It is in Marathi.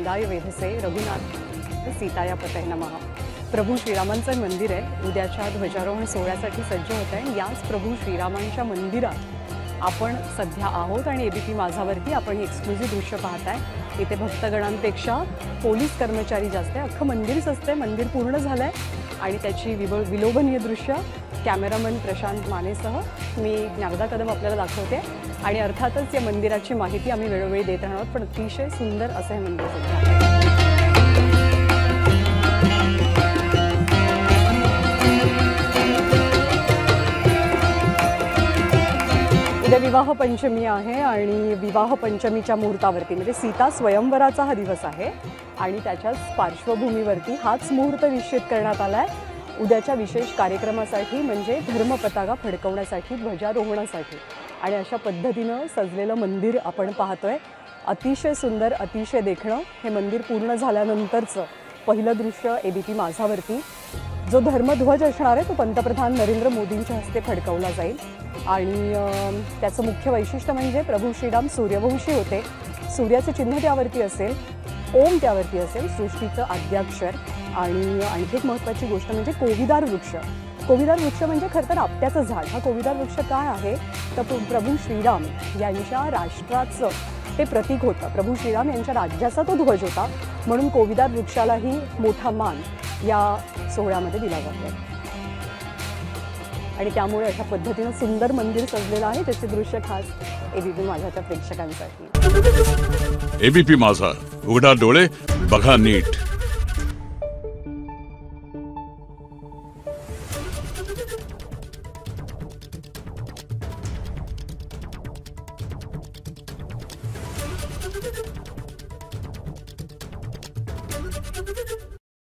गोविंदाय वेधसे रघुनाथ सीताया पतये नमः। प्रभू श्रीरामांचं मंदिर आहे, उद्याच्या ध्वजारोहण सोहळ्यासाठी सज्ज होत आहे। याच प्रभू श्रीरामांच्या मंदिरात आपण सध्या आहोत आणि एबीपी माझावरती आपण एक्सक्लुझिव्ह दृश्य पाहताय। इथे भक्तगणांपेक्षा पोलीस कर्मचारी जास्त आहे, अख्खं मंदिरच असते। मंदिर पूर्ण झालंय आणि त्याची विलोभनीय दृश्य कॅमेरामन प्रशांत मानेसह मी ज्ञानदा कदम आपल्याला दाखवते आणि अर्थातच या मंदिराची माहिती आम्ही वेळोवेळी देत राहणार आहोत। पण अतिशय सुंदर असं हे मंदिर आहे। उद्या विवाह पंचमी आहे आणि विवाह पंचमीच्या मुहूर्तावरती म्हणजे सीता स्वयंवराचा हा दिवस आहे आणि त्याच्याच पार्श्वभूमीवरती हाच मुहूर्त निश्चित करण्यात आलाय उद्याच्या विशेष कार्यक्रमासाठी, म्हणजे धर्मपताका फडकवण्यासाठी, ध्वजारोहणासाठी। आणि अशा पद्धतीनं सजलेलं मंदिर आपण पाहतोय। अतिशय सुंदर, अतिशय देखणं हे मंदिर पूर्ण झाल्यानंतरचं पहिलं दृश्य एबीपी माझावरती। जो धर्मध्वज असणार आहे तो पंतप्रधान नरेंद्र मोदींच्या हस्ते फडकवला जाईल आणि त्याचं मुख्य वैशिष्ट्य म्हणजे प्रभू श्रीराम सूर्यवंशी होते। सूर्याचं चिन्ह त्यावरती असेल, ओम त्यावरती असेल, सृष्टीचं आद्याक्षर। आणि आणखी एक महत्त्वाची गोष्ट म्हणजे कोविदार वृक्ष। कोविदार वृक्ष म्हणजे खरं तर आपट्याचं झाड। हा कोविदार वृक्ष काय आहे तर प्रभू श्रीराम यांच्या राष्ट्राचं ते प्रतीक होतं। प्रभू श्रीराम यांच्या राज्याचा तो ध्वज होता, म्हणून कोविदार वृक्षालाही मोठा मान या सोहळ्यामध्ये दिला जातो आणि त्यामुळे अशा पद्धतीनं सुंदर मंदिर सजलेलं आहे। त्याचे दृश्य खास एबीपी माझाच्या प्रेक्षकांसाठी। एबीपी माझा, उघडा डोळे बघा नीट।